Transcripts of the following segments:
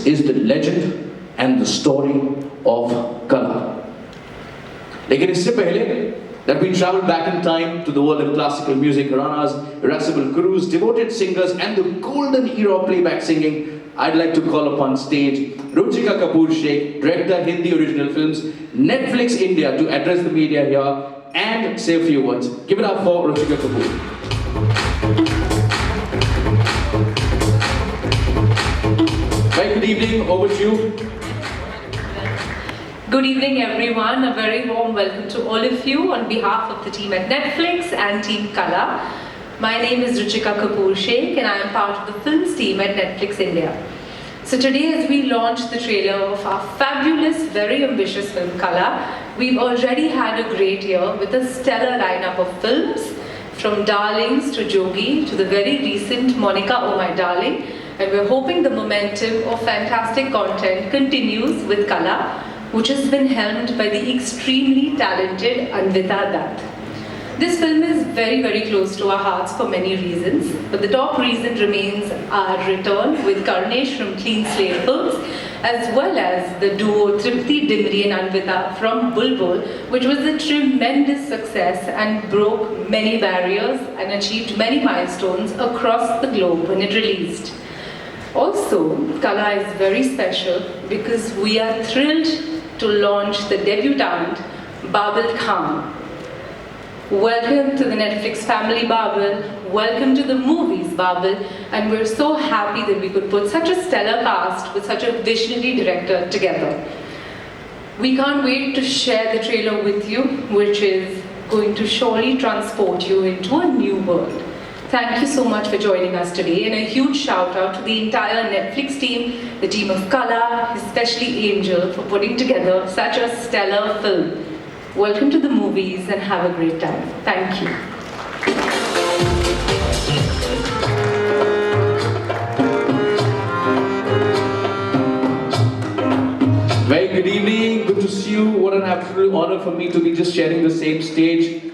is the legend and the story of Qala. लेकिन इससे पहले that we travel back in time to the world of classical music, Rana's irascible gurus, devoted singers, and the golden era of playback singing, I'd like to call upon stage Ruchika Kapoor Sheikh, director Hindi original films, Netflix India, to address the media here and say a few words. Give it up for Ruchika Kapoor. Very good evening, over to you. Good evening everyone, a very warm welcome to all of you on behalf of the team at Netflix and Team Qala. My name is Ruchika Kapoor Sheikh and I am part of the films team at Netflix India. So today as we launch the trailer of our fabulous, very ambitious film Qala, we've already had a great year with a stellar lineup of films, from Darlings to Jogi to the very recent Monica Oh My Darling, and we're hoping the momentum of fantastic content continues with Qala, which has been helmed by the extremely talented Anvita Dutt. This film is very, very close to our hearts for many reasons, but the top reason remains our return with Karnesh from Clean Slate Films, as well as the duo Trivedi, Dimri and Anvita from Bulbul, which was a tremendous success and broke many barriers and achieved many milestones across the globe when it released. Also, Qala is very special because we are thrilled to launch the debutant Babil Khan. Welcome to the Netflix family, Babil. Welcome to the movies, Babil. And we're so happy that we could put such a stellar cast with such a visionary director together. We can't wait to share the trailer with you, which is going to surely transport you into a new world. Thank you so much for joining us today, and a huge shout out to the entire Netflix team, the team of Qala, especially Angel, for putting together such a stellar film. Welcome to the movies and have a great time. Thank you. Very good evening, good to see you. What an absolute honor for me to be just sharing the same stage.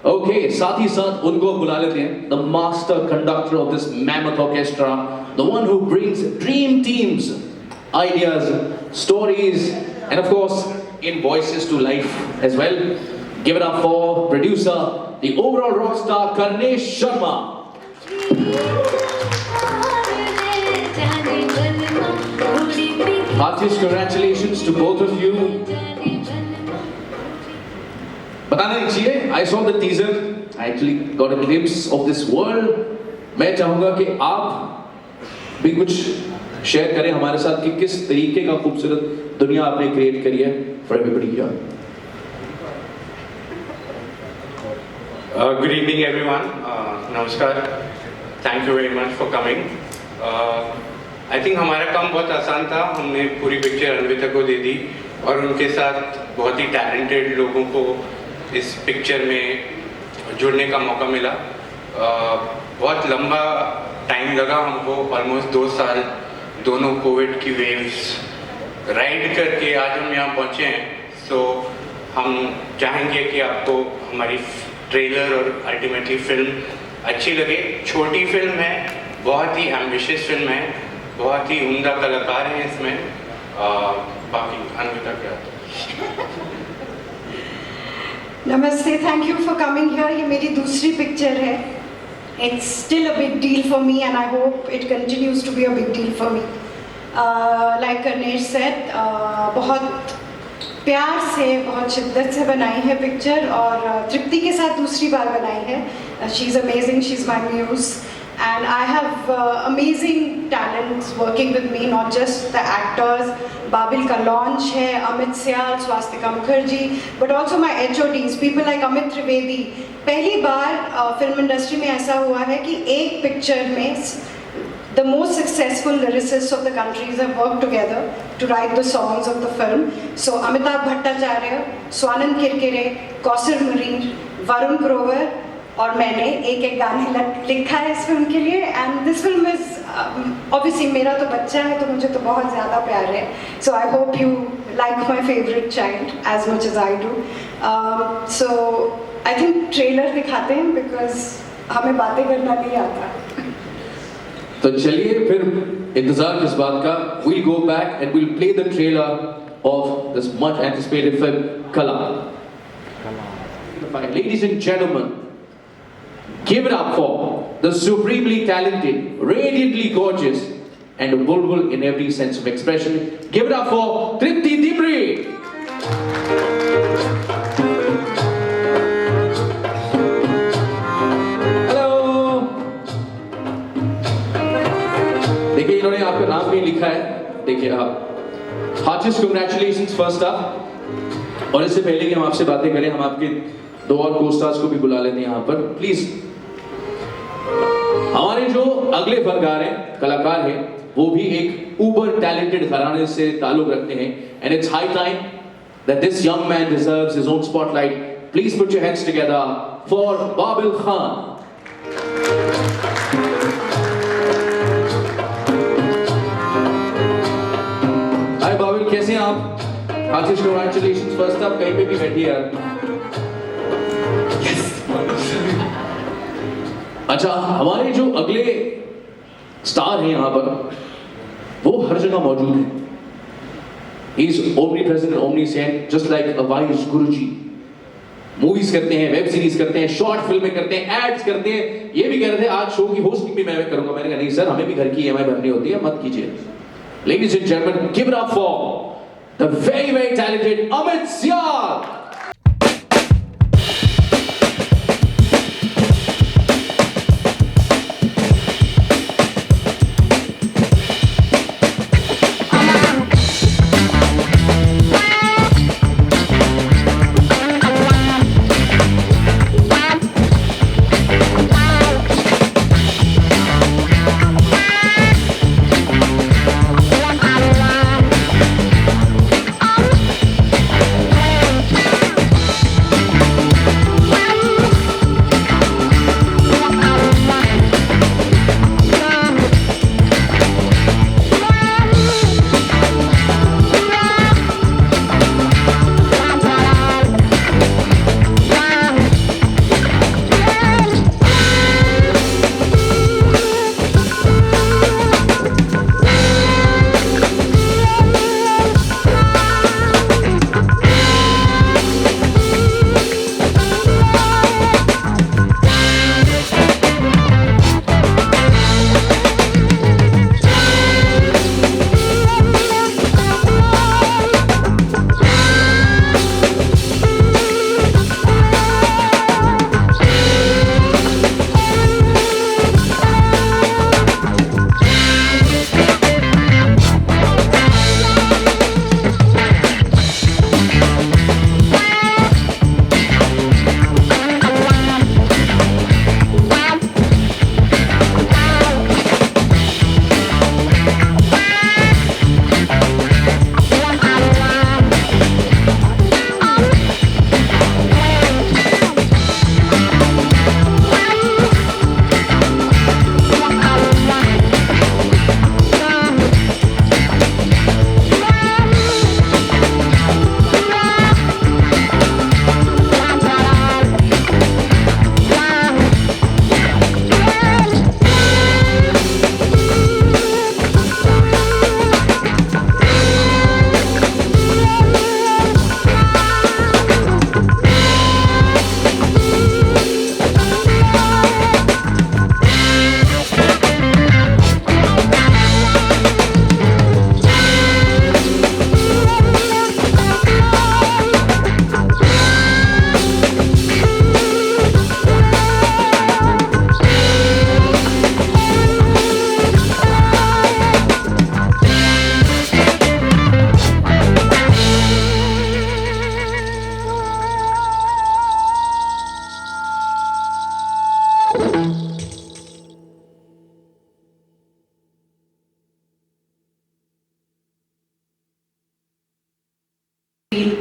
Okay, साथ ही साथ उनको बुला लेते हैं, the master conductor of this mammoth orchestra, the one who brings dream teams, ideas, stories, and of course, in voices to life as well. Give it up for producer, the overall rock star, Karnesh Sharma. Heartiest congratulations to both of you. बताना नहीं चाहिए, I saw the teaser, I actually got a glimpse of this world. मैं चाहूँगा कि आप भी कुछ share करें हमारे साथ कि किस तरीके का खूबसूरत दुनिया आपने क्रिएट करी है for everybody here. Good evening everyone. Namaskar. Thank you very much for coming. I think हमारा काम बहुत आसान था. हमने पूरी पिक्चर अन्विता को दे दी और उनके साथ बहुत ही टैलेंटेड लोगों को इस पिक्चर में जुड़ने का मौका मिला. बहुत लंबा टाइम लगा हमको, ऑलमोस्ट 2 साल, दोनों कोविड की वेव्स राइड करके आज हम यहाँ पहुँचे हैं. सो हम चाहेंगे कि आपको हमारी ट्रेलर और अल्टीमेटली फिल्म अच्छी लगे. छोटी फिल्म है, बहुत ही एम्बिशियस फिल्म है, बहुत ही उम्दा कलाकार हैं इसमें. बाकी अन्विता क्या. Namaste, thank you for coming here. ये मेरी दूसरी पिक्चर है. It's still a big deal for me and I hope it continues to be a big deal for me. Like Karnesh said, बहुत प्यार से, बहुत शिद्दत से बनाई है पिक्चर और तृप्ति के साथ दूसरी बार बनाई है. She's amazing, she's my muse. And I have amazing talents working with me, not just the actors. Babil का launch है, Amit Sial, Swastika Mukherjee, but also my HODs, people like Amit Trivedi. पहली बार film industry में ऐसा हुआ है कि एक picture में the most successful lyricists of the countries have worked together to write the songs of the film. So Amitabh Bhattacharya, Swanand Kirkire, Kausar Marine, Varun Grover और मैंने एक गाने लिखा है इस फिल्म के लिए. And this film is obviously, मेरा तो बच्चा है तो मुझे तो बहुत ज़्यादा प्यार है. So I hope you like my favourite child as much as I do. So I think trailer दिखाते हैं बिकॉज हमें बातें करना नहीं आता. तो चलिए फिर इंतजार किस बात का, we'll go back and we'll play the trailer of this much anticipated film Qala. Ladies and gentlemen, give it up for the supremely talented, radiantly gorgeous and a bulbul in every sense of expression. Give it up for Trivedi. देखिए इन्होंने आपका नाम भी लिखा है, देखिए आप heartiest congratulations first up. और इससे पहले कि हम आपसे बातें करें, हम आपके दो और को स्टार्स को भी बुला लेते हैं यहाँ पर प्लीज। हमारे जो अगले फनकार हैं, कलाकार हैं, वो भी एक ऊबर टैलेंटेड घराने से ताल्लुक रखते हैं and it's high time that this young man deserves his own spotlight. Please put your hands together for Babil Khan. Hi Babil, कैसे हैं आप? Heartiest congratulations first up. कहीं पे भी बैठिए यार। अच्छा, हमारे जो अगले स्टार हैं यहाँ पर, वो हर जगह मौजूद है। He is omnipresent and omniscient, just like a wise Guruji. Movies करते हैं, वेब सीरीज करते हैं, शॉर्ट फिल्में करते हैं, एड्स करते हैं। ये भी कह रहे थे आज शो की होस्टिंग भी मैं करूंगा। मैंने कहा नहीं सर, हमें भी घर की EMI भरनी होती है, मत कीजिए। Ladies and gentlemen, give it up for the very, very talented Amit Sial.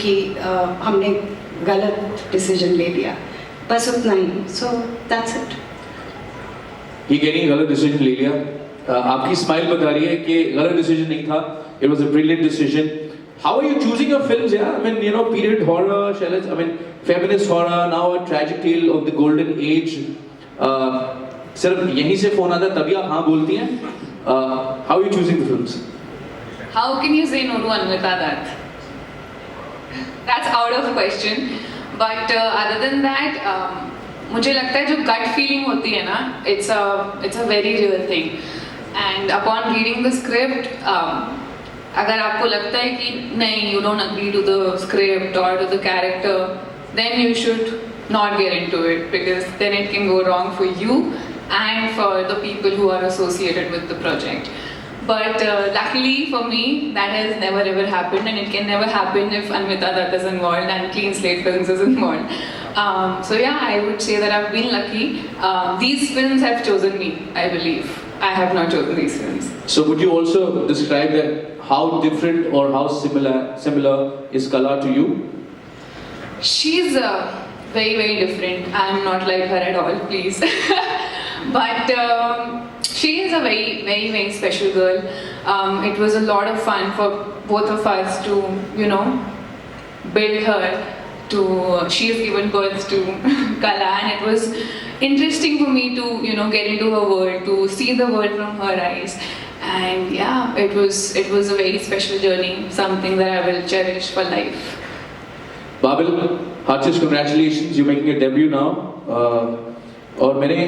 कि हमने गलत डिसीजन ले लिया, बस उतना ही। So that's it. ये कह रही है गलत डिसीजन ले लिया। आपकी स्माइल बता रही है कि गलत डिसीजन नहीं था, it was a brilliant decision. How are you choosing your films? Yeah, I mean, you know, period horror, feminist horror, now a tragic tale of the golden age. सिर्फ यहीं से फोन आता है तभी आप हाँ बोलती हैं? How you choosing the films? How can you say no to Anvita Dutt? That's out of question. But other than that, मुझे लगता है जो gut feeling होती है ना, it's a very real thing. And upon reading the script, अगर आपको लगता है कि नहीं, you don't agree to the script or to the character, then you should not get into it, because then it can go wrong for you and for the people who are associated with the project. But luckily for me, that has never ever happened, and it can never happen if Anvita Dutt is involved and Clean Slate Films is involved. So yeah, I would say that I've been lucky. These films have chosen me, I believe. I have not chosen these films. So would you also describe that how different or how similar is Qala to you? She's very, very different. I'm not like her at all, please. But she is a very, very, very special girl. It was a lot of fun for both of us to, build her. She has given birth to Qala, and it was interesting for me to, get into her world, to see the world from her eyes. And yeah, it was a very special journey, something that I will cherish for life. Babil, heartiest congratulations, you're making a debut now. और मैंने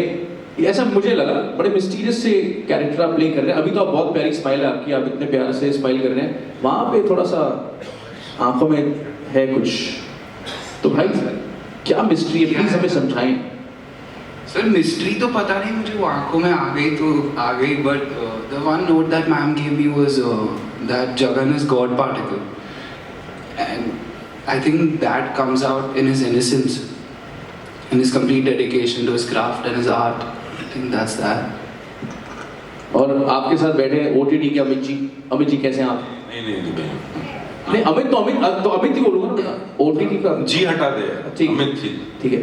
ऐसा मुझे लगा बड़े mysterious से character आप play कर रहे हैं. अभी तो आप बहुत प्यारी स्माइल है आपकी, आप इतने प्यार से स्माइल कर रहे हैं, वहाँ पे थोड़ा सा आंखों में है कुछ. तो भाई क्या मिस्ट्री है, प्लीज हमें समझाएं. सर मिस्ट्री तो पता नहीं मुझे, वो आंखों में आ गई तो आ गई. But the one note that ma'am gave me was that Jagan is God particle, and I think that comes out in his innocence, in his complete dedication to his craft and his art. I think that's that. और आपके साथ बैठे हैं OTT के अमित जी. अमित जी कैसे हैं आप? नहीं अमित ही बोलूँगा ना बेटा. OTT का जी हटा दे. अमित जी ठीक है.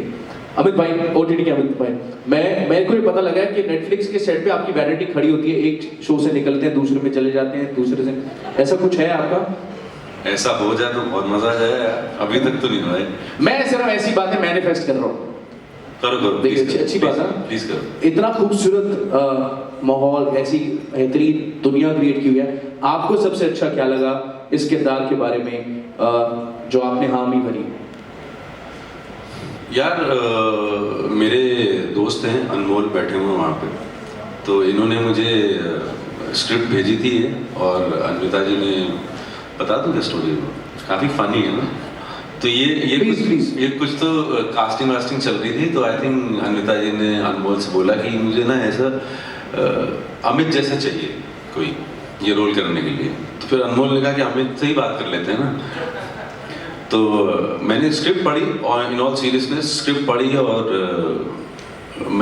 अमित भाई, OTT के अमित भाई, मेरे को ये पता लगा है कि नेटफ्लिक्स के सेट पे आपकी वैनिटी खड़ी होती है, एक शो से निकलते हैं दूसरे में चले जाते हैं, दूसरे से, ऐसा कुछ है आपका? ऐसा हो जाए तो बहुत मजा आ जाए यार. अभी तक तो नहीं हुआ है. मैं सिर्फ ऐसी बातें मैनिफेस्ट कर रहा हूँ. करो देखिए अच्छी बात है, प्लीज करो. इतना खूबसूरत माहौल, ऐसी बेहतरीन दुनिया क्रिएट की हुई है. आपको सबसे अच्छा क्या लगा इस किरदार के बारे में जो आपने हामी भरी? यार मेरे दोस्त हैं अनमोल, बैठे हुए वहाँ पे, तो इन्होंने मुझे स्क्रिप्ट भेजी थी और अनविता जी ने बता दूँ क्या स्टोरी, काफ़ी फनी है ना. तो ये कुछ तो कास्टिंग वास्टिंग चल रही थी, तो आई थिंक अनविता जी ने अनमोल से बोला कि मुझे ना ऐसा अमित जैसा चाहिए कोई ये रोल करने के लिए. तो फिर अनमोल ने कहा कि अमित से ही बात कर लेते हैं ना. तो मैंने स्क्रिप्ट पढ़ी, और इन ऑल सीरियसनेस स्क्रिप्ट पढ़ी, और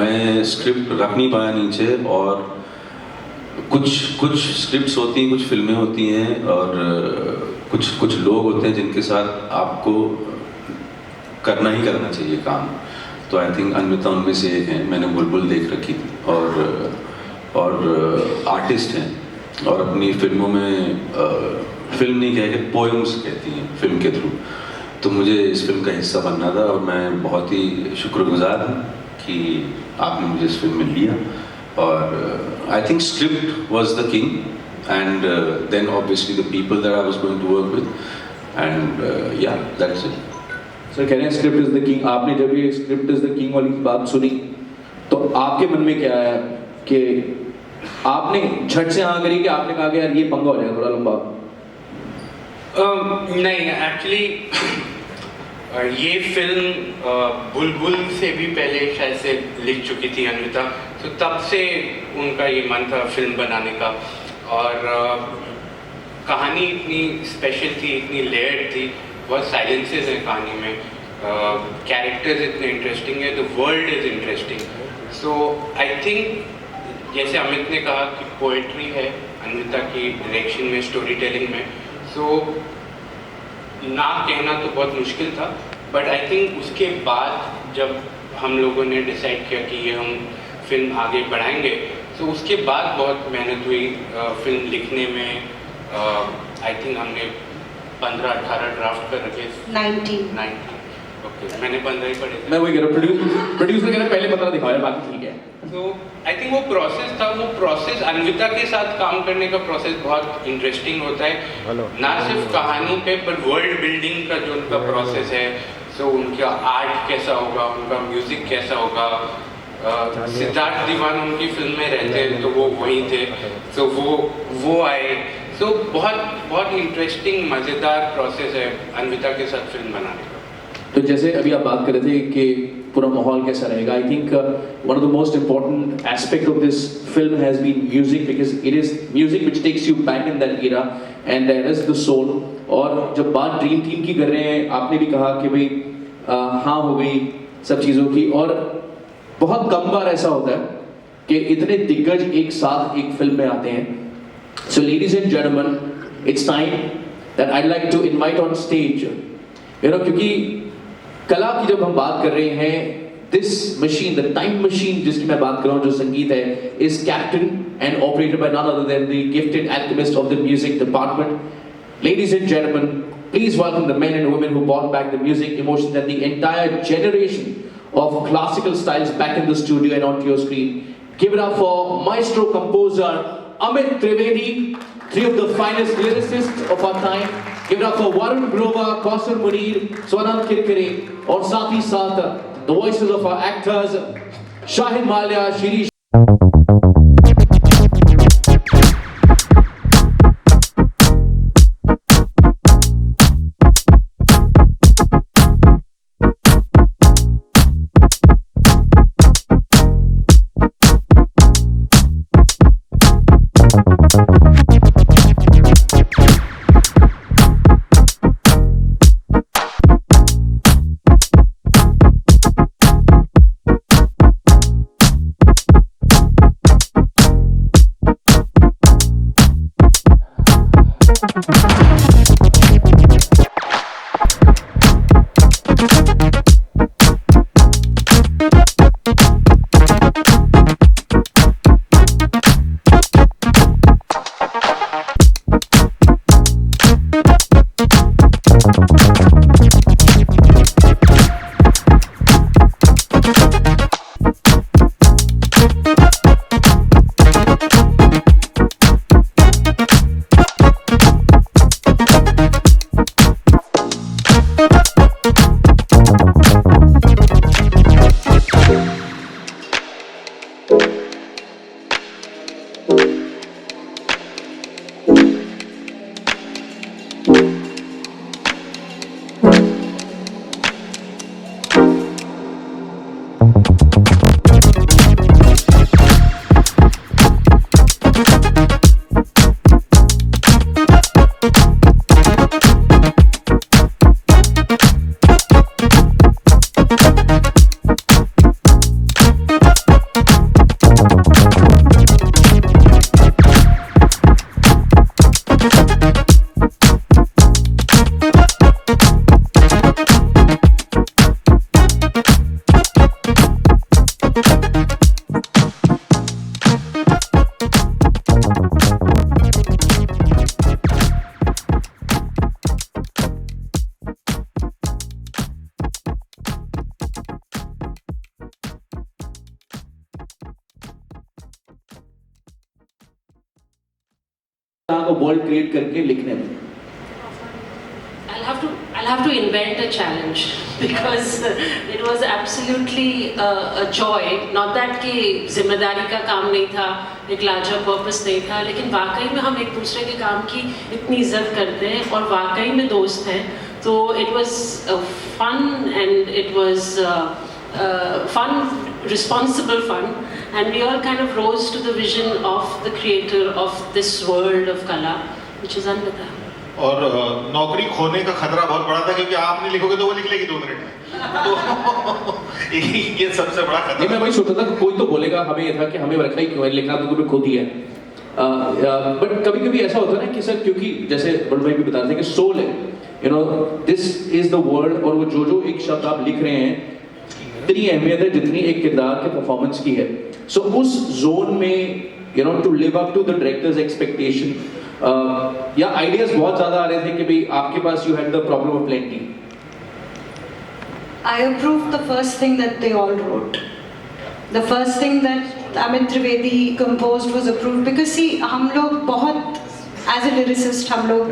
मैं स्क्रिप्ट रख नहीं पाया नीचे. और कुछ स्क्रिप्ट्स होती हैं, कुछ फिल्में होती हैं, और कुछ लोग होते हैं जिनके साथ आपको करना ही करना चाहिए काम. तो आई थिंक अनविता उनमें से एक है. मैंने बुलबुल देख रखी थी, और आर्टिस्ट हैं, और अपनी फिल्मों में फिल्म नहीं कह के पोएम्स कहती हैं फिल्म के थ्रू. तो मुझे इस फिल्म का हिस्सा बनना था, और मैं बहुत ही शुक्रगुजार हूँ कि आपने मुझे इस फिल्म में लिया. और I think script was the king, and then obviously the people that I was going to work with, and yeah, that's it. Sir, कह रहे हैं script is the king. आपने जब ये script is the king वाली बात सुनी, तो आपके मन में क्या आया कि आपने झट से हाँ करी, कि आपने कहा कि यार ये पंगा हो जाएगा थोड़ा लंबा? नहीं, एक्चुअली ये फिल्म बुलबुल से भी पहले शायद से लिख चुकी थी अनविता, तो तब से उनका ये मन था फिल्म बनाने का. और कहानी इतनी स्पेशल थी, इतनी लेयर्ड थी, बहुत साइलेंसेस हैं कहानी में, कैरेक्टर्स इतने इंटरेस्टिंग है, the world is interesting. So I think जैसे अमित ने कहा कि पोएट्री है अनविता की डायरेक्शन में, स्टोरी टेलिंग में. सो ना कहना तो बहुत मुश्किल था, बट आई थिंक उसके बाद जब हम लोगों ने डिसाइड किया कि ये हम फिल्म आगे बढ़ाएंगे, तो उसके बाद बहुत मेहनत हुई फिल्म लिखने में. आई थिंक हमने 15-18 ड्राफ्ट कर रखे. 19 ओके, मैंने 15 ही पढ़े. मैं वही कह रहा हूँ, प्रोड्यूसर कह रहा है पहले 15 दिखाओ यार, बाकी ठीक है. तो आई थिंक वो प्रोसेस अन्विता के साथ काम करने का प्रोसेस बहुत इंटरेस्टिंग होता है, ना सिर्फ कहानी पे पर वर्ल्ड बिल्डिंग का जो उनका प्रोसेस है। सो उनका आर्ट कैसा होगा, उनका म्यूजिक कैसा होगा। सिद्धार्थ दीवान उनकी फिल्म में रहते हैं तो वो वहीं थे, तो वो आए। तो बहुत इंटरेस्टिंग मज़ेदार प्रोसेस है अन्विता के साथ फिल्म बनाने का। तो जैसे अभी आप बात कर रहे थे कि पूरा माहौल कैसा रहेगा, I think one of the most important aspect of this film has been music, because it is music which takes you back in that era and that is the soul. और जब बात ड्रीम टीम की कर रहे हैं, आपने भी कहा कि भाई हाँ हो गई सब चीज़ों की, और बहुत कम बार ऐसा होता है कि इतने दिग्गज एक साथ एक फिल्म में आते हैं। So ladies and gentleman, it's time that I like to invite on stage, क्योंकि कला की जब हम बात कर रहे हैं, this machine, the time machine जिसकी मैं बात कर रहा हूँ, जो संगीत है, is captain and operated by none other than the gifted alchemist of the music department. Ladies and gentlemen, please welcome the men and women who brought back the music, emotions and the entire generation of classical styles back in the studio and onto your screen. Give it up for maestro composer Amit Trivedi, three of the finest lyricists of our time. Give it up for Varun Grover, Kausar Munir, Swanand Kirkare, और साथ ही साथ the voices of our actors Shahid Malia, Shirish. World create करके लिखने में I'll have to invent a challenge because it was absolutely a joy. Not that कि जिम्मेदारी का काम नहीं था, एक larger purpose नहीं था, लेकिन वाकई में हम एक दूसरे के काम की इतनी इज्जत करते हैं और वाकई में दोस्त हैं. तो it was fun and it was fun, responsible fun, and we all kind of rose to the vision of the creator of this world of Qala, which is Anvita. और नौकरी खोने का खतरा बहुत बड़ा था क्योंकि आप नहीं लिखोगे तो वो लिख लेगी 2 मिनट में. तो ये सबसे बड़ा खतरा. मैं वही सोचता था कि कोई तो बोलेगा, हमें ये था कि हमें रखा ही क्यों है, लिखना तो तुम्हें खुद ही है. बट कभी कभी ऐसा होता है ना कि सर, क्योंकि जैसे बड़े भाई भी बता रहे थे कि सोल है, you know, this is the world, और वो जो एक शब्द आप लिख रहे हैं इतनी अहमियत है जितनी एक किरदार के परफॉर्मेंस की है. सो उस जोन में, you know, to live up to the director's expectation, या आइडियाज बहुत ज्यादा आ रहे थे कि भाई आपके पास you had the problem of plenty. I approved the first thing that they all wrote. The first thing that Amit Trivedi composed was approved because see हम लोग बहुत as a lyricist हम लोग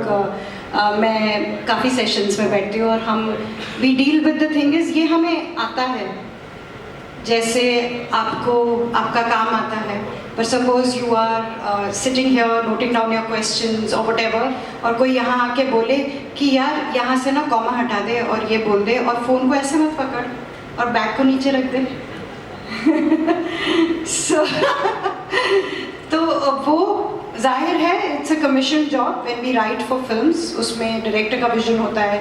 मैं काफ़ी sessions में बैठती हूँ और हम we deal with the thing is ये हमें आता है जैसे आपको आपका काम आता है पर suppose you are sitting here noting down your questions or whatever और कोई यहाँ आके बोले कि यार यहाँ से ना कॉमा हटा दे और ये बोल दे और फ़ोन को ऐसे मत पकड़ और बैग को नीचे रख दे so, तो वो जाहिर है it's a commission job when we write for films उसमें डायरेक्टर का विजन होता है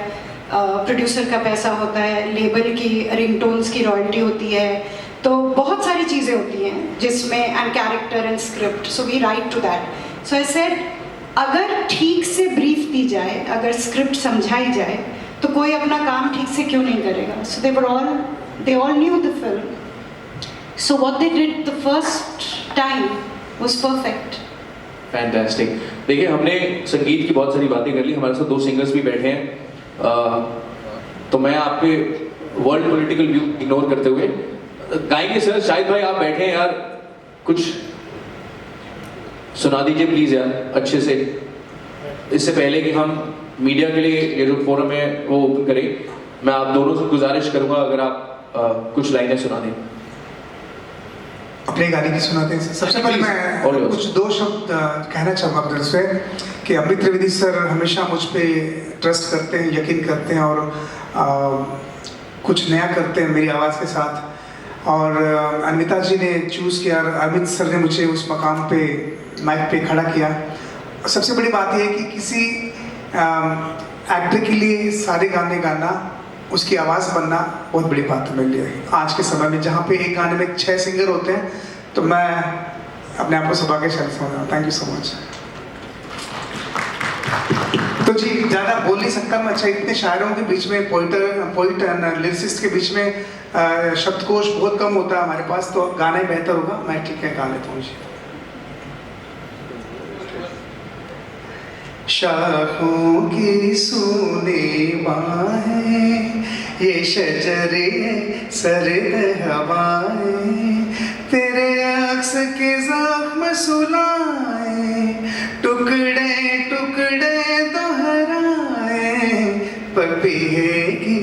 प्रोड्यूसर का पैसा होता है लेबल की रिंगटोन्स की रॉयल्टी होती है तो बहुत सारी चीज़ें होती हैं जिसमें and character and script so we write to that so I said अगर ठीक से ब्रीफ दी जाए अगर स्क्रिप्ट समझाई जाए तो कोई अपना काम ठीक से क्यों नहीं करेगा so they all knew the film so what they did the first time was perfect fantastic देखिए हमने संगीत की बहुत सारी बातें कर ली हमारे साथ 2 सिंगर्स भी बैठे हैं तो मैं आपके वर्ल्ड पॉलिटिकल व्यू इग्नोर करते हुए गाएंगे सर शाहिद भाई आप बैठे हैं यार कुछ सुना दीजिए प्लीज यार अच्छे से इससे पहले कि हम मीडिया के लिए ये जो फोरम है वो ओपन करें मैं आप दोनों से गुजारिश करूंगा अगर आप कुछ लाइनें सुना दें अपने गाने की सुनाते हैं सबसे पहले मैं कुछ 2 शब्द कहना चाहूँगा अपने से कि अमित त्रिवेदी सर हमेशा मुझ पे ट्रस्ट करते हैं यकीन करते हैं और कुछ नया करते हैं मेरी आवाज़ के साथ और अन्विता जी ने चूज़ किया अमित सर ने मुझे उस मकाम पे माइक पे खड़ा किया सबसे बड़ी बात यह है कि किसी एक्टर के लिए सारे गाने गाना उसकी आवाज़ बनना बहुत बड़ी बात है मेरे लिए आज के समय में जहाँ पे एक गाने में 6 सिंगर होते हैं तो मैं अपने आप को सौभाग्यशाली समझता हूँ थैंक यू सो मच तो जी ज़्यादा बोल नहीं सकता मैं अच्छा इतने शायरों के बीच में पोइट एंड लिरिसिस्ट के बीच में शब्दकोश बहुत कम होता है हमारे पास तो गाना ही बेहतर होगा मैं ठीक है गा लेता हूँ जी शाखों की सूने बाहें ये शजरे सरद हवाएं तेरे अक्स के ज़ख्म सुलाए टुकड़े टुकड़े दोहराए पपीहेगी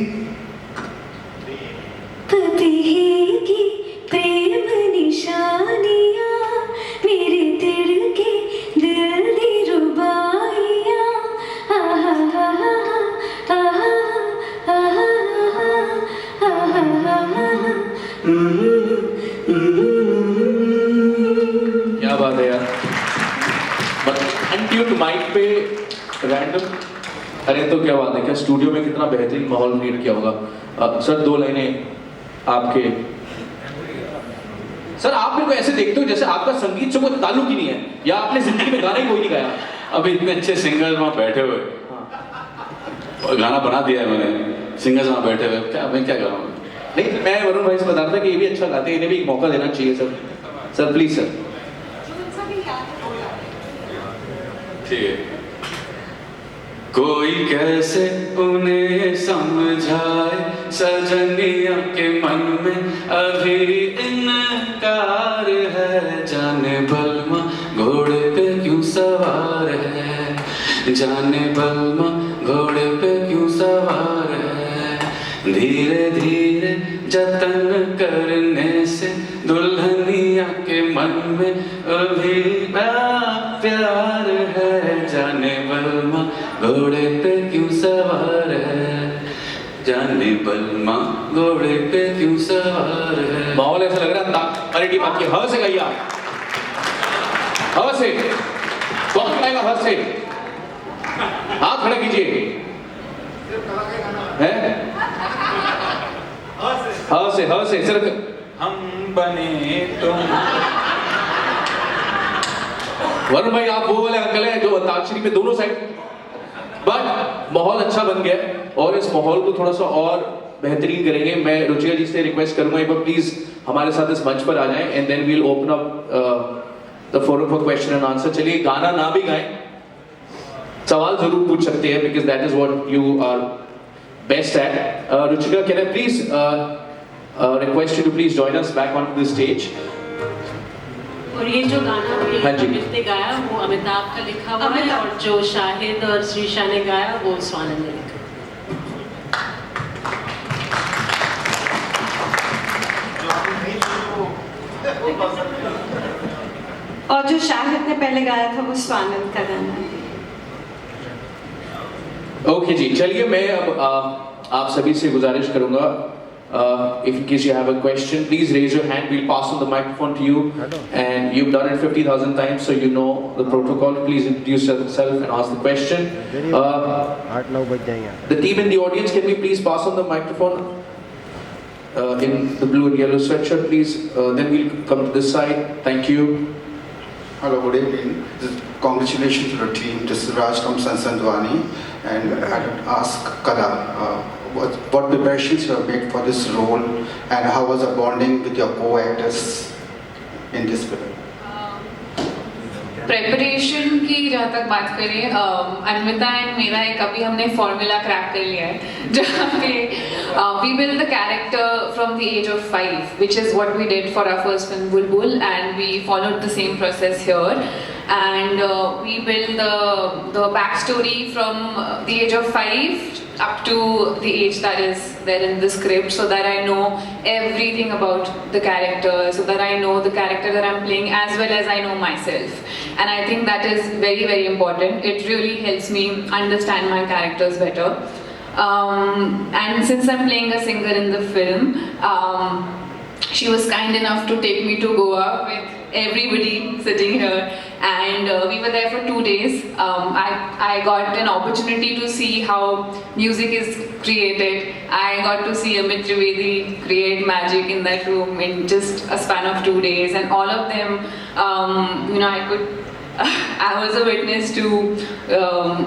प्रेम निशानियाँ मेरे दिल के दिल दी रुबाइयाँ क्या बात है यार अनट्यून्ड माइक पे रैंडम अरे तो क्या बात है क्या स्टूडियो में कितना बेहतरीन माहौल क्रिएट किया होगा सर 2 लाइनें आपके सर आप मेरे को ऐसे देखते हो जैसे आपका संगीत से कोई ताल्लुक ही नहीं है या आपने जिंदगी में गाना ही कोई नहीं गाया अब इतने अच्छे सिंगर्स वहाँ बैठे हुए गाना बना दिया है मैंने सिंगर्स वहाँ बैठे हुए क्या मैं क्या करूँ नहीं मैं वरुण भाई से बता रहा था कि ये भी अच्छा गाते हैं इन्हें भी एक मौका देना चाहिए सर सर प्लीज सर ठीक है कोई कैसे उन्हें समझाए सजनिया के मन में अभी इनकार है जाने बलमा घोड़े पे क्यों सवार है जाने बलमा घोड़े पे क्यों सवार है धीरे धीरे जतन करने से दुल्हनिया के मन में अभी प्यार है जाने बलमा घोड़े पे क्यों सवार है जाने बलमा घोड़े पे क्यों सवार है माहौल ऐसा लग रहा है अरे टीम आपकी ह से गाइए ह से कौन गाएगा ह से हाथ खड़ा कीजिए हैं ह से सिर्फ हम बने तुम वरुण भाई आप वो वाले अंकल हैं जो अंताक्षरी पे दोनों साइड बट माहौल अच्छा बन गया और इस माहौल को थोड़ा सा और बेहतरीन करेंगे मैं रुचिका जी से रिक्वेस्ट करूंगा एक बार प्लीज हमारे साथ इस मंच पर आ जाएं and then we'll open up the forum for question and answer चलिए गाना ना भी गाएं सवाल जरूर पूछ सकते हैं because that is what you are best at Ruchika can I please request you to please join us back onto the stage और ये जो गाना भी हाँ जी। अमित ने गाया वो अमिताभ का लिखा हुआ है और जो शाहिद और श्रीशा ने गाया वो स्वानंद ने लिखा। और जो शाहिद ने पहले गाया था वो स्वानंद का गाना है। ओके जी, चलिए मैं अब आप सभी से गुजारिश करूंगा, if in case you have a question, please raise your hand. We'll pass on the microphone to you. And you've done it 50,000 times, so you know the protocol. Please introduce yourself and ask the question. The team in the audience, can we please pass on the microphone in the blue and yellow sweatshirt, please? Then we'll come to this side. Thank you. Hello, good evening. Congratulations to the team. This is Raj from Sansandwani, and I would ask Qala, what preparations you have made for this role, and how was the bonding with your co-actors in this film? Preparation की जहाँ तक बात करें, Anvita and मेरा एक अभी हमने formula crack कर लिया है जहाँ पे we build the character from the age of 5, which is what we did for our first film Bulbul, and we followed the same process here, and we built the backstory from the age of 5 up to the age that is there in the script, so that I know everything about the character, so that I know the character that I'm playing as well as I know myself. And I think that is very, very important. It really helps me understand my characters better. And since I'm playing a singer in the film, she was kind enough to take me to Goa with everybody sitting here, and we were there for 2 days. I got an opportunity to see how music is created. I got to see Amit Trivedi create magic in that room in just a span of 2 days, and all of them, I was a witness to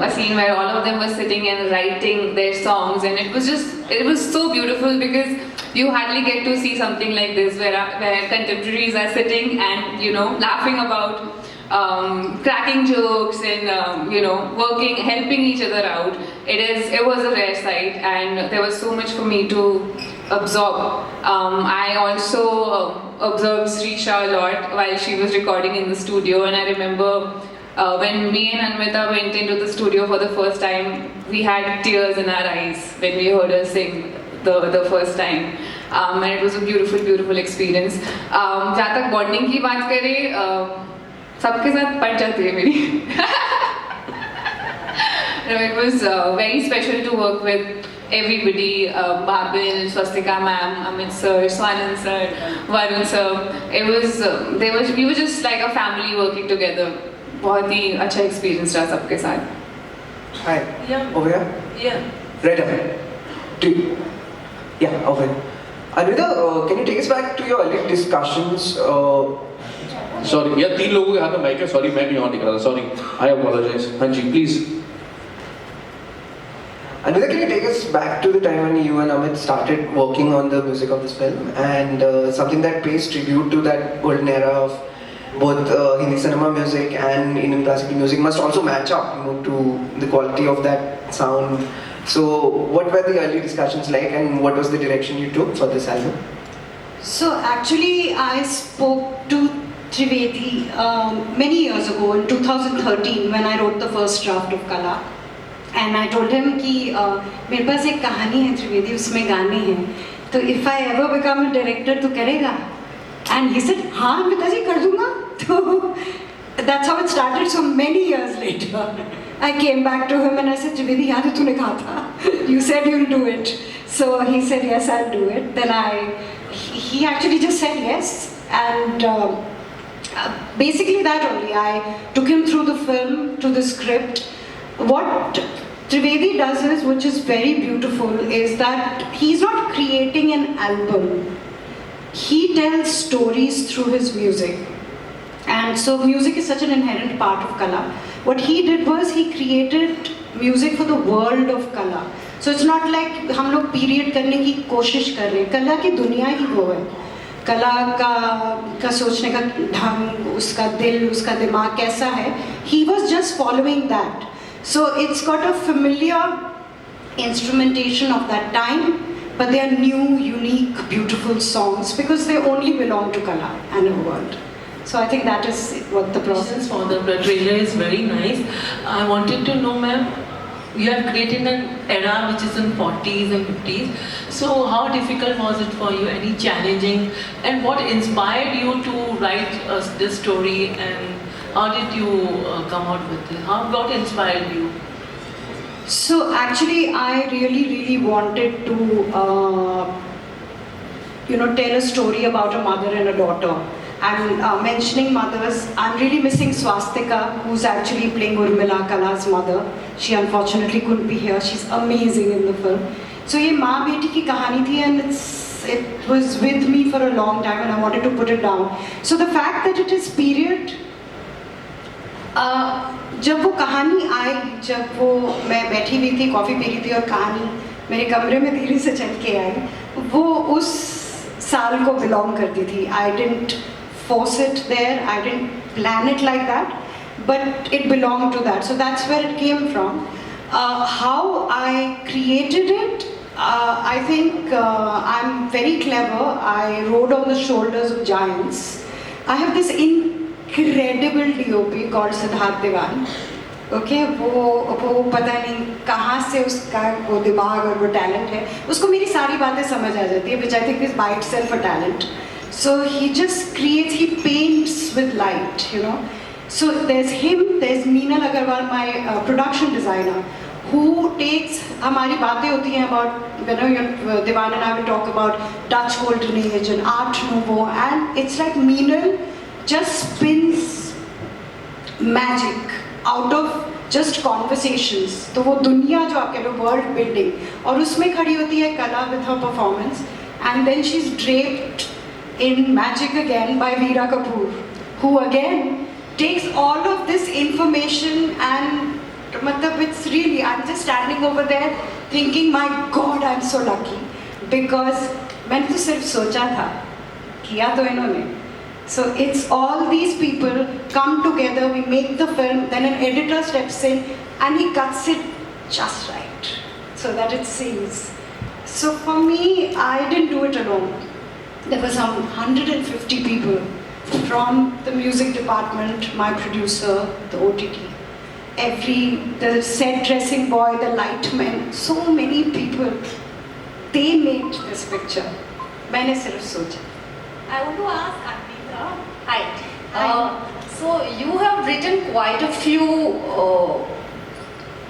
a scene where all of them were sitting and writing their songs, and it was so beautiful, because you hardly get to see something like this where contemporaries are sitting and laughing about cracking jokes and working, helping each other out. It was a rare sight, and there was so much for me to absorb. I also observed Srisha a lot while she was recording in the studio, and I remember when me and Anvita went into the studio for the first time, we had tears in our eyes when we heard her sing the first time, and it was a beautiful, beautiful experience. जहाँ तक bonding की बात करें, सबके साथ पट जाती है मेरी. It was very special to work with everybody, Babil, Swastika ma'am, Amit sir, Swanand sir, Varun sir. We were just like a family working together. बहुत ही अच्छा experience रहा सबके साथ. Hi. Yeah. Over here. Yeah. Right up. Yeah, over here. Anvita, can you take us back to your early discussions? Sorry, यार 3 लोगों के हाथ में माइक है. Sorry, मैं नहीं ऑन दिख रहा था. Sorry, I apologize. हाँ जी, please. Anvita, can you take us back to the time when you and Amit started working on the music of this film, and something that pays tribute to that golden era of both Hindi cinema music and Indian classical music must also match up, to the quality of that sound. So, what were the early discussions like, and what was the direction you took for this album? So actually, I spoke to Trivedi many years ago in 2013 when I wrote the first draft of Qala. And I told him कि मेरे पास एक कहानी है त्रिवेदी, उसमें गाने हैं, तो if I ever become a director तो करेगा? And he said, हाँ अमिता जी कर दूँगा. तो that's how it started. So many years later, I came back to him and I said, Trivedi, याद है तूने कहा था, you said you'll do it. So he said, yes, I'll do it. Then he actually just said yes, and basically that only. I took him through the film, to the script. What Trivedi does is, which is very beautiful, is that he's not creating an album. He tells stories through his music. And so music is such an inherent part of Qala. What he did was he created music for the world of Qala. So it's not like हम लोग period करने की कोशिश कर रहे हैं. कला की दुनिया ही वो है. कला का सोचने का ढंग, उसका दिल, उसका दिमाग कैसा है. He was just following that. So it's got a familiar instrumentation of that time, but they are new, unique, beautiful songs because they only belong to Qala and her world. So I think that is what the process. For the trailer is very nice. I wanted to know, ma'am, you have created an era which is in 40s and 50s. So how difficult was it for you? Any challenging? And what inspired you to write this story? And how did you come out with it? What inspired you? So actually, I really wanted to, tell a story about a mother and a daughter. And mentioning mothers, I'm really missing Swastika, who's actually playing Urmila, Qala's mother. She unfortunately couldn't be here. She's amazing in the film. So ये माँ बेटी की कहानी थी, and it was with me for a long time, and I wanted to put it down. So the fact that it is period, जब वो कहानी आई, जब वो मैं बैठी हुई थी, कॉफ़ी पी रही थी और कहानी मेरे कमरे में धीरे से चल के आई, वो उस साल को बिलोंग करती थी. I didn't force it there, I didn't plan it like that, but it belonged to that. So that's where it came from. How I created it, I think I'm very clever. I rode on the shoulders of giants. I have this incredible DOP called Siddharth Dewan. Okay, वो पता नहीं कहाँ से उसका वो दिमाग और वो टैलेंट है, उसको मेरी सारी बातें समझ आ जाती है, which I think is by itself a talent. So he just creates, he paints with light, So there's him, there's Meenal Agarwal, my production designer, who takes, हमारी बातें होती हैं about, Devan and I will talk about Dutch Golden Age and Art Nouveau, and it's like Meenal just spins magic out of just conversations. तो वो दुनिया जो आप कह लो world building, और उसमें खड़ी होती है Qala with her performance, and then she's draped in magic again by Veera Kapoor, who again takes all of this information and it's really, I'm just standing over there thinking, my God, I'm so lucky, because मैंने तो सिर्फ सोचा था, किया तो इन्होंने. So it's all these people come together, we make the film, then an editor steps in and he cuts it just right so that it sings. So for me, I didn't do it alone. There were some 150 people from the music department, my producer, the OTT, the set dressing boy, the light men, so many people. They made this picture. मैंने सिर्फ सोचा. I want to ask Anvita. Hi. So you have written quite a few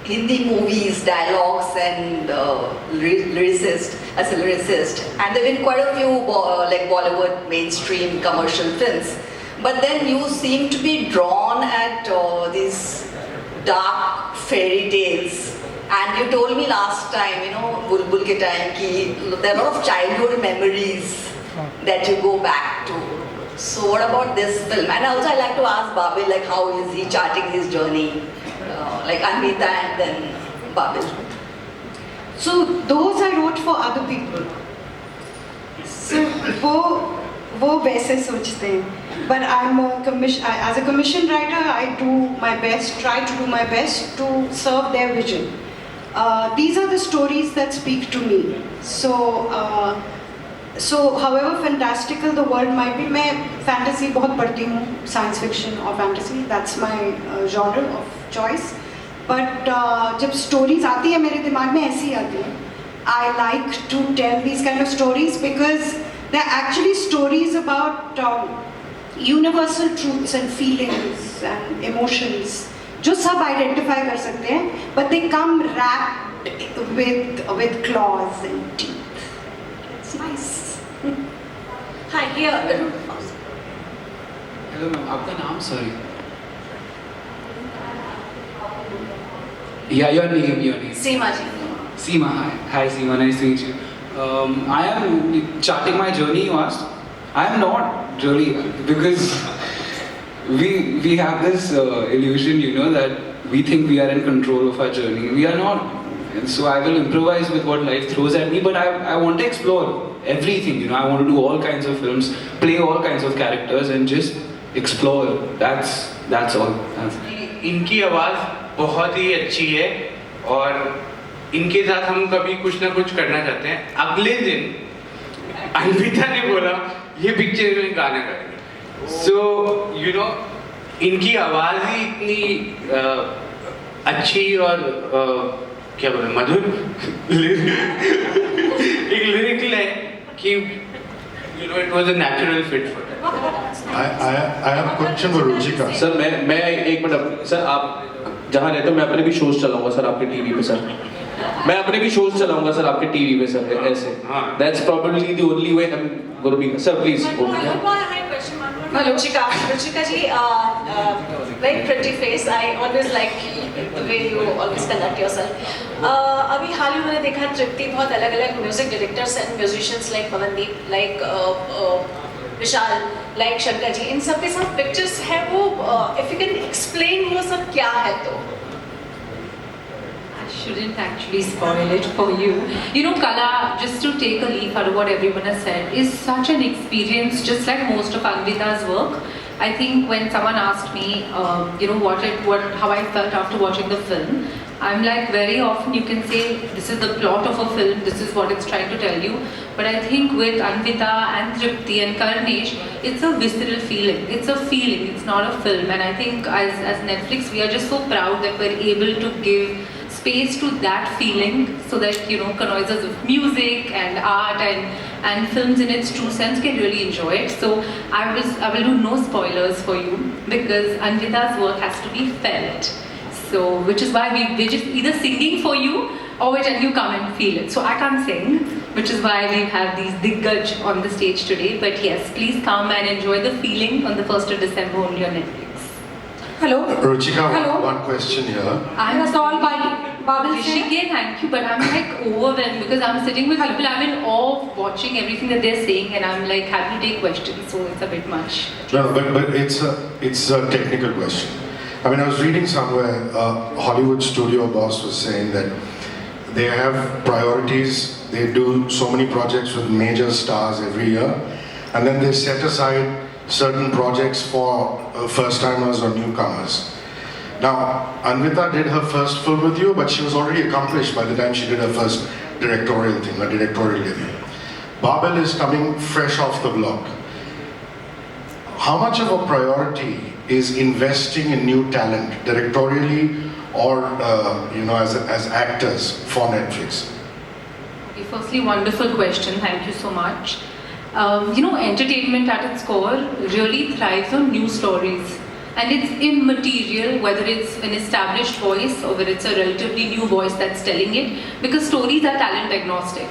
Hindi movies, dialogues, and lyricist, as a lyricist, and there have been quite a few like Bollywood mainstream commercial films. But then you seem to be drawn at these dark fairy tales. And you told me last time, Bulbul ke time ki there are a lot of childhood memories that you go back to. So what about this film? And also I like to ask Babil, like how is he charting his journey? Like Anvita and then Babil. So those I wrote for other people. So वो वैसे सोचते हैं. But as a commission writer, I do my best, try to do my best to serve their vision. These are the stories that speak to me. So however fantastical the world might be, मैं fantasy बहुत पढ़ती हूँ, science fiction or fantasy. That's my genre of choice. But जब stories आती है मेरे दिमाग में ऐसी आती है. I like to tell these kind of stories because they're actually stories about universal truths and feelings and emotions. जो सब identify कर सकते हैं, but they come wrapped with claws and teeth. It's nice. Hi, here. Hello ma'am, आपका नाम sorry. Yeah, your name. Seema ji. Seema, hi Seema, nice to meet you. I am charting my journey, you asked. I am not really, because we have this illusion, that we think we are in control of our journey. We are not. And so I will improvise with what life throws at me, but I want to explore everything. I want to do all kinds of films, play all kinds of characters, and just explore. That's all. इनकी आवाज़ बहुत ही अच्छी है और इनके साथ हम कभी कुछ ना कुछ करना चाहते हैं. अगले दिन अन्विता ने बोला ये पिक्चर में गाना करेंगे. So you know, इनकी आवाज़ ही इतनी अच्छी और क्या बोले मधुर एक लिरिकल है कि you know it was a natural fit for that. I have a question for Ruchika. Sir मैं एक मिनट सर, आप जहाँ रहते हो मैं अपने भी शोज चलाऊंगा सर आपके टीवी पे सर, मैं अपने भी शोज चलाऊंगा सर आपके टीवी पे सर ऐसे. That's probably the only way I'm going to be. Sir, please. Hello, Ruchika ji, very pretty face. I always like the way you always conduct yourself. अभी हाल ही मैंने देखा तृप्ति बहुत अलग-अलग music directors and musicians like Pawandeep, like Vishal, like Shankar ji, इन सब के साथ pictures है वो. इफ यू कैन एक्सप्लेन वो सब क्या है तो. Shouldn't actually spoil it for you. You know, Qala, just to take a leaf out of what everyone has said, is such an experience, just like most of Anvita's work. I think when someone asked me, you know, how I felt after watching the film, I'm like, very often you can say, this is the plot of a film, this is what it's trying to tell you. But I think with Anvita and Tripti and Karnesh, it's a visceral feeling. It's a feeling, it's not a film. And I think as Netflix, we are just so proud that we're able to give space to that feeling, so that, you know, connoisseurs of music and art and films in its true sense can really enjoy it. So I will do no spoilers for you, because Anvita's work has to be felt. So which is why we're just either singing for you or we tell you come and feel it. So I can't sing, which is why we have these Diggaj on the stage today. But yes, please come and enjoy the feeling on the 1st of December only on Netflix. Hello. Ruchika, Hello. one question here. I'm all by Babil. Thank you, but I'm like overwhelmed because I'm sitting with people. I'm in awe of watching everything that they're saying, and I'm like happy to take questions. So it's a bit much. No, but it's a technical question. I mean, I was reading somewhere, Hollywood studio boss was saying that they have priorities. They do so many projects with major stars every year, and then they set aside certain projects for first-timers or newcomers. Now, Anvita did her first film with you, but she was already accomplished by the time she did her first directorial thing, her directorial debut. Babil is coming fresh off the block. How much of a priority is investing in new talent, directorially or you know, as actors for Netflix? Okay, firstly, wonderful question. Thank you so much. You know, entertainment at its core really thrives on new stories, and it's immaterial whether it's an established voice or whether it's a relatively new voice that's telling it, because stories are talent agnostic.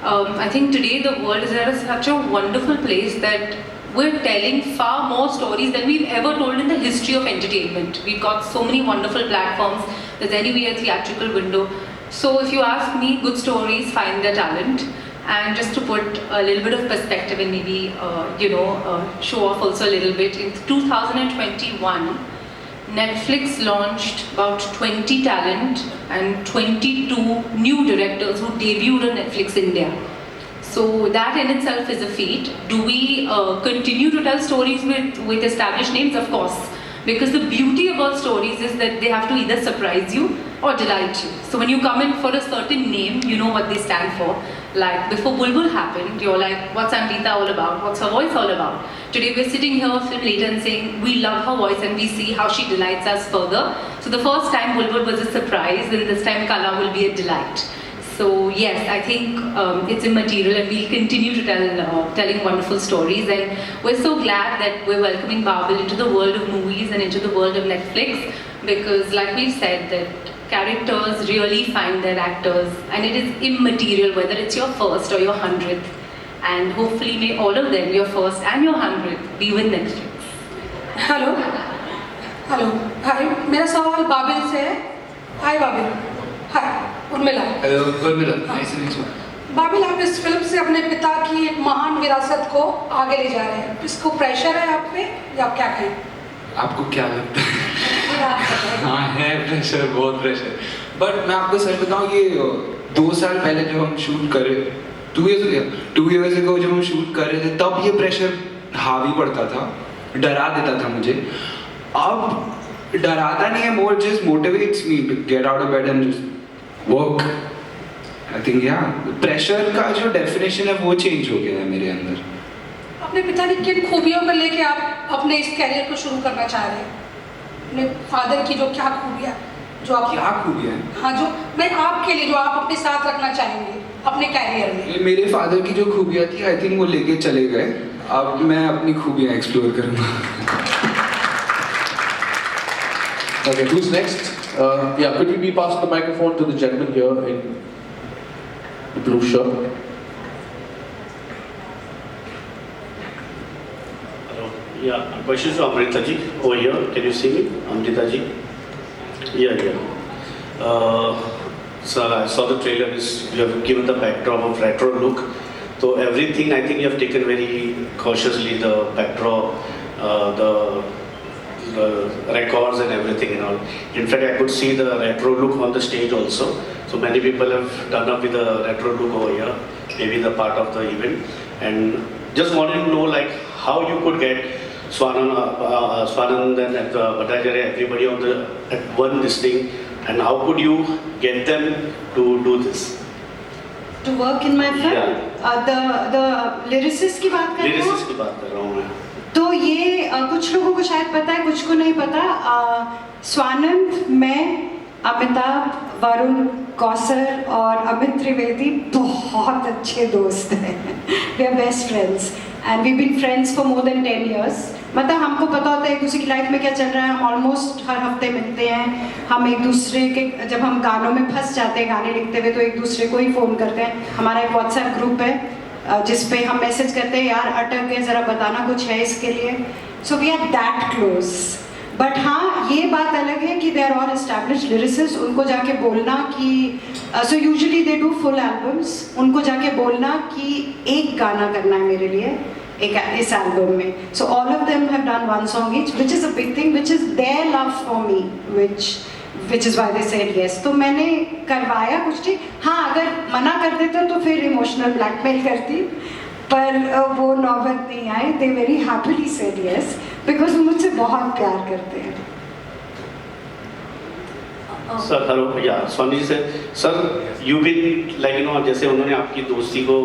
I think today the world is at such a wonderful place that we're telling far more stories than we've ever told in the history of entertainment. We've got so many wonderful platforms. There's anyway a theatrical window. So if you ask me, good stories find their talent. And just to put a little bit of perspective and maybe, you know, show off also a little bit, in 2021, Netflix launched about 20 talent and 22 new directors who debuted on Netflix India. So that in itself is a feat. Do we continue to tell stories with established names? Of course. Because the beauty about stories is that they have to either surprise you or delight you. So when you come in for a certain name, you know what they stand for. Like before Bulbul happened, you're like, what's Anvita all about? What's her voice all about? Today we're sitting here a film later and saying, we love her voice and we see how she delights us further. So the first time Bulbul was a surprise, and this time Qala will be a delight. So yes, I think it's immaterial, and we'll continue to telling wonderful stories. And we're so glad that we're welcoming Babil into the world of movies and into the world of Netflix, because like we've said, that characters really find their actors, and it is immaterial whether it's your first or your 100th. And hopefully may all of them, your first and your 100th, be with Netflix. Hello. Hello. Hi. मेरा सवाल बाबिल से है. Hi Babil. Hi. Urmila. Hello, Urmila. Nice to meet you. Babil, आप इस film से अपने पिता की एक महान विरासत को आगे ले जा रहे हैं. इसको प्रेशर है आप पे या आप क्या कहें? आपको क्या लगता है? हाँ है प्रेशर, बहुत प्रेशर. बट मैं आपको सच बताऊँ, ये 2 साल पहले जब हम शूट कर रहे, 2 years ago जब हम शूट कर रहे थे, तब ये प्रेशर हावी पड़ता था, डरा देता था मुझे. अब डराता नहीं है, more just motivates me to get out of bed and just work. I think yeah, pressure का जो डेफिनेशन है वो चेंज हो गया है मेरे अंदर. अपने पिता की किन खूबियों को लेके आप अपने इस कैरियर को शुरू करना चाह रहे हैं? अपने फादर की जो क्या खूबियाँ जो आप क्या खूबियाँ? हाँ, जो मैं आपके लिए जो आप अपने साथ रखना चाहेंगे अपने कैरियर में। मेरे फादर की जो खूबियाँ थी आई थिंक वो लेके चले गए, अब मैं अपनी खूबियाँ एक्सप्लोर करूँगा। Okay, who's next? Yeah, could we pass the microphone to the gentleman here in the blue shirt? Hello. Yeah, question to Amrita ji over here. Can you see me, Amrita ji? Yeah. So I saw the trailer. You have given the backdrop of retro look. So everything I think you have taken very cautiously. The backdrop, the records and everything and all. In fact, I could see the retro look on the stage also. So many people have done up with the retro look over here, maybe the part of the event. And just wanted to know like how you could get Swanand and Bhattacharya, everybody on at one this thing, and how could you get them to do this? To work in my film? Yeah. The lyricist की बात कर रहे हो? Lyricist की बात कर रहा हूँ मैं। तो ये कुछ लोगों को शायद पता है, कुछ को नहीं पता। स्वानंद, मैं, अमिताभ, वरुण, कौसर और अमित त्रिवेदी बहुत अच्छे दोस्त हैं। We are best friends and we've been friends for more than 10 years. मतलब हमको पता होता है एक दूसरे की लाइफ में क्या चल रहा है, हम ऑलमोस्ट हर हफ्ते मिलते हैं। हम एक दूसरे के जब हम गानों में फंस जाते हैं गाने लिखते हुए तो एक दूसरे को ही फ़ोन करते हैं। हमारा एक व्हाट्सएप ग्रुप है जिस पे हम मैसेज करते हैं, यार अटक गए ज़रा बताना कुछ है इसके लिए। So we are that close. But हाँ, ये बात अलग है कि they are all established lyricist. उनको जाके बोलना कि so usually they do full albums, उनको जाके बोलना कि एक गाना करना है मेरे लिए इस एल्बम में। So all of them have done one song each, which is a big thing, which is their love for me, which is why they said yes. तो मैंने करवाया कुछ ठीक। हाँ, अगर मना कर देते तो फिर इमोशनल ब्लैकमेल करती, पर वो नौबत नहीं आई। They very happily said yes because वो मुझसे बहुत प्यार करते हैं। सर हेलो, या सोनी जी से सर, यू बीन लाइक जैसे उन्होंने आपकी दोस्ती को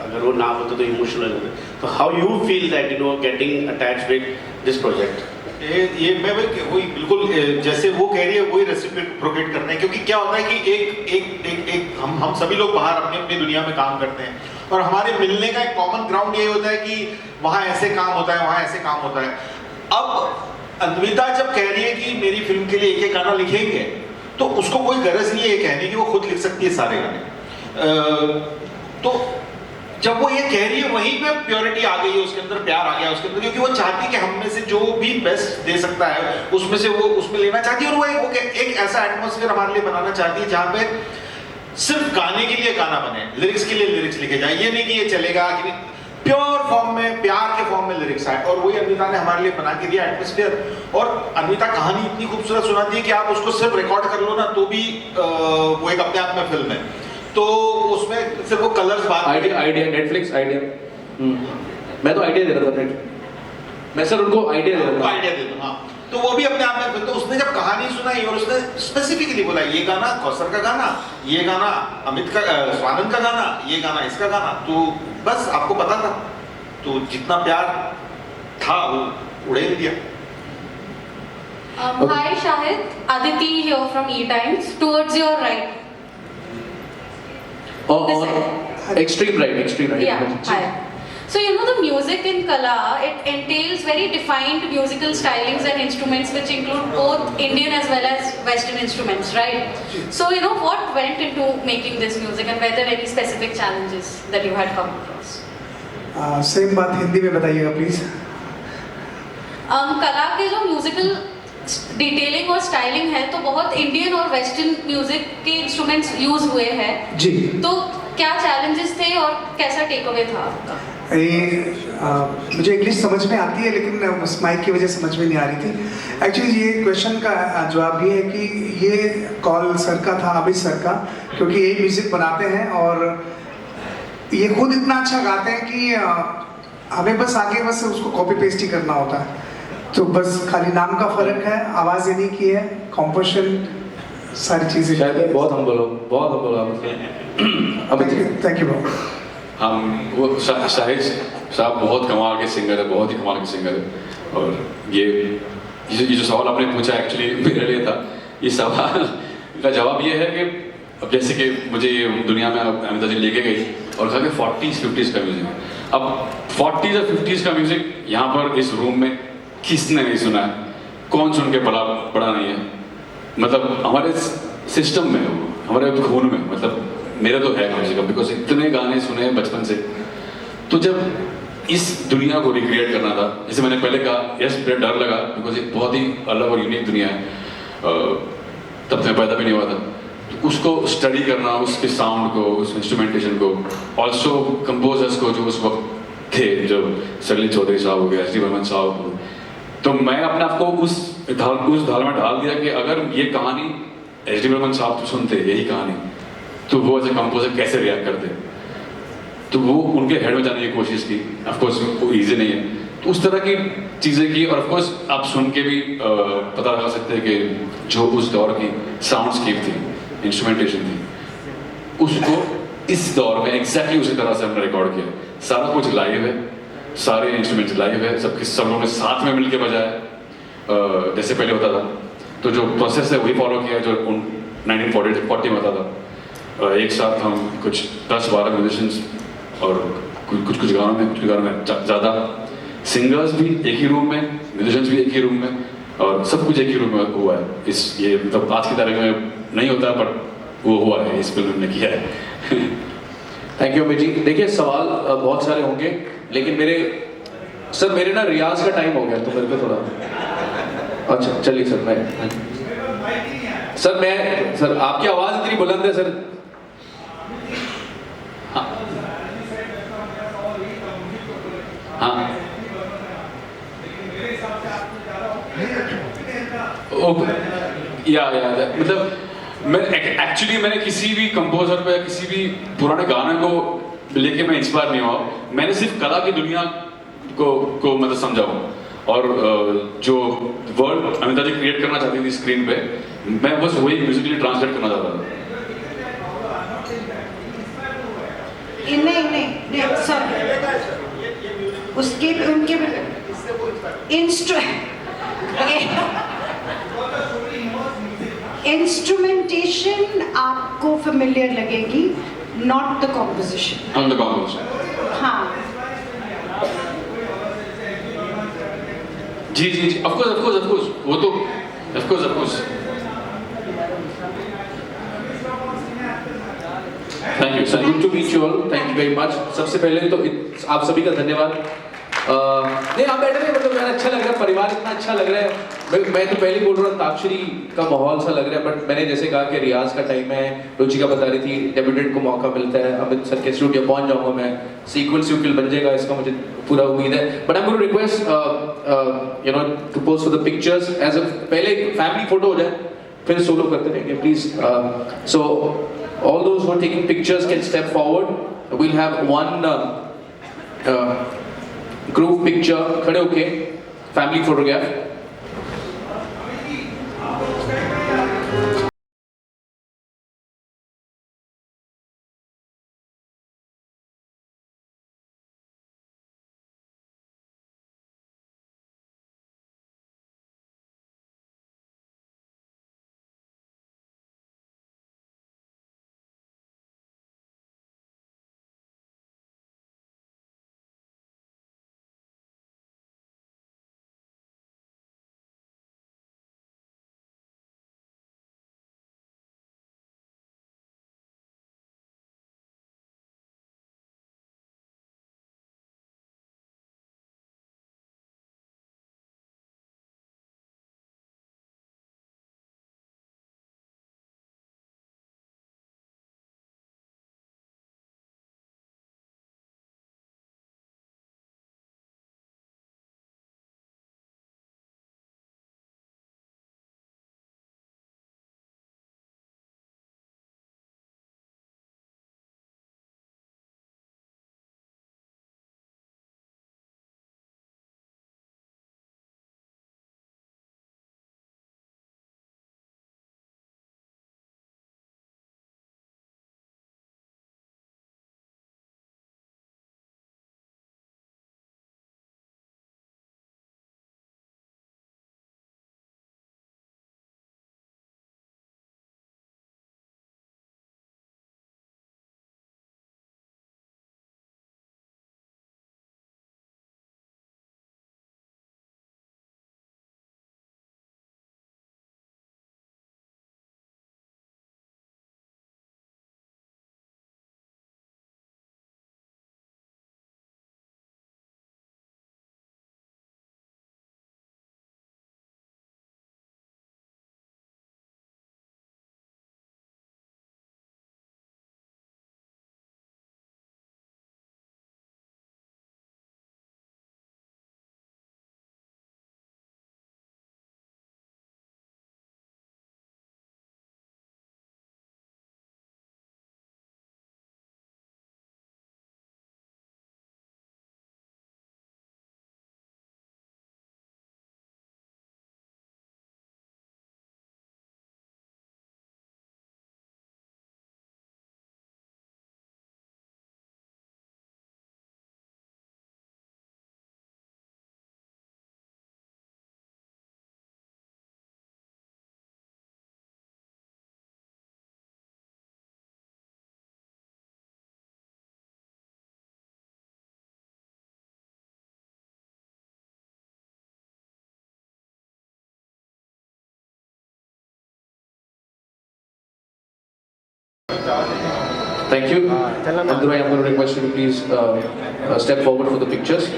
अगर वो ना होते तो इमोशनल होते, तो how you feel that getting attached with this project? ये मैं वही बिल्कुल जैसे वो कह रही है वही रेसिप्रोकेट करना है, क्योंकि क्या होता है कि एक हम सभी लोग बाहर अपनी अपनी दुनिया में काम करते हैं और हमारे मिलने का एक कॉमन ग्राउंड ये होता है कि वहाँ ऐसे काम होता है, वहाँ ऐसे काम होता है। अब अन्विता जब कह रही है कि मेरी फिल्म के लिए एक गाना लिखेंगे तो उसको कोई गरज नहीं है ये कहने की, वो खुद लिख सकती है सारे गाने। तो जब वो ये कह रही है वहीं पे प्योरिटी आ गई है, उसके अंदर प्यार आ गया उसके अंदर, क्योंकि वो चाहती है कि हम में से जो भी बेस्ट दे सकता है उसमें से वो उसमें लेना चाहती है, और वो एक ऐसा एटमॉस्फेयर हमारे लिए बनाना चाहती है जहाँ पे सिर्फ गाने के लिए गाना बने, लिरिक्स के लिए लिरिक्स लिखे जाए। ये नहीं कि ये चलेगा कि प्योर फॉर्म में, प्यार के फॉर्म में लिरिक्स आए, और वही अन्विता ने हमारे लिए बना के दिया एटमॉस्फेयर। और अन्विता कहानी इतनी खूबसूरत सुनाती है कि आप उसको सिर्फ रिकॉर्ड कर लो ना तो भी वो एक अपने आप में फिल्म है। तो उसमें सिर्फ वो कलर्स बात आइडिया नेटफ्लिक्स आइडिया, मैं तो आइडिया दे रहा था, मैं सर उनको आइडिया दे रहा था, आइडिया दे दो। हाँ, तो वो भी अपने आप में, तो उसने जब कहानी सुनाई और उसने स्पेसिफिकली बोला ये गाना कौसर का गाना, ये गाना अमित का, स्वानंद का गाना, ये गाना इसका गाना, तो बस आपको पता था, तो जितना प्यार था वो उड़ेल दिया। Hi Shahid, Aditi here from E-Times, towards your right. Extreme right. Yeah, hi. So you know the music in Qala, it entails very defined musical stylings and instruments which include both Indian as well as Western instruments, right? So you know what went into making this music and were there any specific challenges that you had come across? Same बात हिंदी में बताइएगा please. कला के जो musical detailing और styling है तो बहुत इंडियन और वेस्टर्न म्यूजिक के इंस्ट्रूमेंट्स यूज हुए हैं जी, तो क्या चैलेंजेस थे और कैसा टेक अवे था आपका? मुझे इंग्लिश समझ में आती है लेकिन उस माइक की वजह से समझ में नहीं आ रही थी। एक्चुअली ये क्वेश्चन का जवाब ये है कि ये कॉल सर का था, अमित सर का, क्योंकि ये म्यूजिक बनाते हैं और ये खुद इतना अच्छा गाते हैं कि हमें बस आगे बस उसको कॉपी पेस्ट ही करना होता है, तो बस खाली नाम का फर्क है, आवाज़ इन्हीं की है, कॉम्पोजिशन सारी चीज़ें। शायद बहुत हम बोलो थैंक यू। हम वो शाहिद साहब बहुत कमाल के सिंगर है, बहुत ही कमाल के सिंगर है। और ये जो सवाल आपने पूछा एक्चुअली मेरे लिए था। ये सवाल का जवाब ये है कि अब जैसे कि मुझे ये दुनिया में अमिता जी लेके गई और कहा कि 40s 50s का म्यूजिक है। अब 40s और 50s का म्यूजिक यहाँ पर इस रूम में किसने नहीं सुना है? कौन सुन के पड़ा नहीं है? मतलब हमारे सिस्टम में, हमारे खून में, मतलब मेरा तो है कम से कम, बिकॉज इतने गाने सुने हैं बचपन से। तो जब इस दुनिया को रिक्रिएट करना था, जैसे मैंने पहले कहा, यस मुझे डर लगा बिकॉज एक बहुत ही अलग और यूनिक दुनिया है, तब मैं पैदा भी नहीं हुआ था। तो उसको स्टडी करना, उसके साउंड को, उस इंस्ट्रूमेंटेशन को, ऑल्सो कंपोजर्स को जो उस वक्त थे, जो सलील चौधरी साहब हो गया, एस डी बर्मन साहब, तो मैं अपने आप को उस धाल में डाल दिया कि अगर ये कहानी एस डी बर्मन साहब तो सुनते यही कहानी, तो वो एज ए कंपोजर कैसे रिएक्ट करते। तो वो उनके हेड में जाने की कोशिश की। ऑफकोर्स वो ईजी नहीं है, तो उस तरह की चीज़ें की। और ऑफकोर्स आप सुन के भी पता लगा सकते हैं कि जो उस दौर की साउंडस्केप थी, इंस्ट्रूमेंटेशन थी, उसको इस दौर में एग्जैक्टली उसी तरह से हमने रिकॉर्ड किया। सारा कुछ लाइव है, सारे इंस्ट्रूमेंट्स लाइव है, सब लोगों ने साथ में मिलकर बजाया जैसे पहले होता था। तो जो प्रोसेस है वही फॉलो किया जो 1940 में होता था। एक साथ हम कुछ 10-12 म्यूजिशियंस और कुछ गानों में ज़्यादा सिंगर्स भी एक ही रूम में, म्यूजिशियंस भी एक ही रूम में, और सब कुछ एक ही रूम में हुआ है। ये मतलब आज की तारीख में नहीं होता, बट वो हुआ है, इस फिल्म ने किया है। Thank you Amit ji. देखिए सवाल बहुत सारे होंगे, लेकिन मेरे ना रियाज का टाइम हो गया, तो मेरे को थोड़ा अच्छा चलिए सर आपकी आवाज़ इतनी बुलंद है सर। हाँ मतलब मैंने किसी भी कंपोजर पे, किसी भी पुराने गाने को लेके मैं इंस्पायर नहीं हुआ। मैंने सिर्फ कला की दुनिया को मतलब समझा हूँ, और जो वर्ल्ड अमिता जी क्रिएट करना चाहती थी स्क्रीन पे, मैं बस वही म्यूजिकली ट्रांसलेट करना चाहता था। नहीं सर, उसके उनके इंस्ट्रूमेंटेशन आपको फेमिलियर लगेगी, नॉट द कॉम्पोजिशन। हाँ जी ऑफ कोर्स वो तो of course. Thank you sir, good to meet you all, thank you very much. सबसे पहले तो आप सभी का धन्यवाद। नहीं आप बैठे थे, मतलब अच्छा लग रहा है, परिवार इतना अच्छा लग रहा है। मैं तो पहले बोल रहा हूँ, अंताक्षरी का माहौल सा लग रहा है, बट मैंने जैसे कहा कि रियाज का टाइम है, रुचिका बता रही थी डेब्यूटेंट को मौका मिलता है, अमित सर के स्टूडियो पहुंच जाऊंगा मैं, सीक्वल बन जाएगा, इसका मुझे पूरा उम्मीद है। But I am going to request to post for the pictures as a, पहले फैमिली फोटो हो जाए, फिर सोलो करते रहेंगे please. So all those who are taking pictures can step forward. We'll have one group picture, खड़े होके family photograph. Thank you. Andhrai, I'm going to request you to please step forward for the pictures.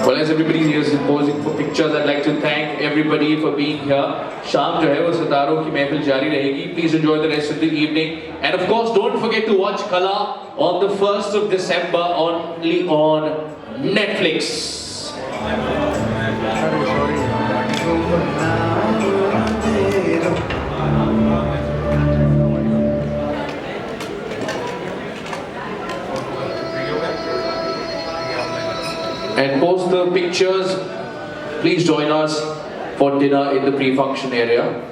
Well, as everybody here is posing for pictures, I'd like to thank everybody for being here. Sham jo hai wo sitaro ki mehfil jari rahegi. Please enjoy the rest of the evening. And of course, don't forget to watch Qala on the 1st of December only on Netflix. And post the pictures, please join us for dinner in the pre-function area.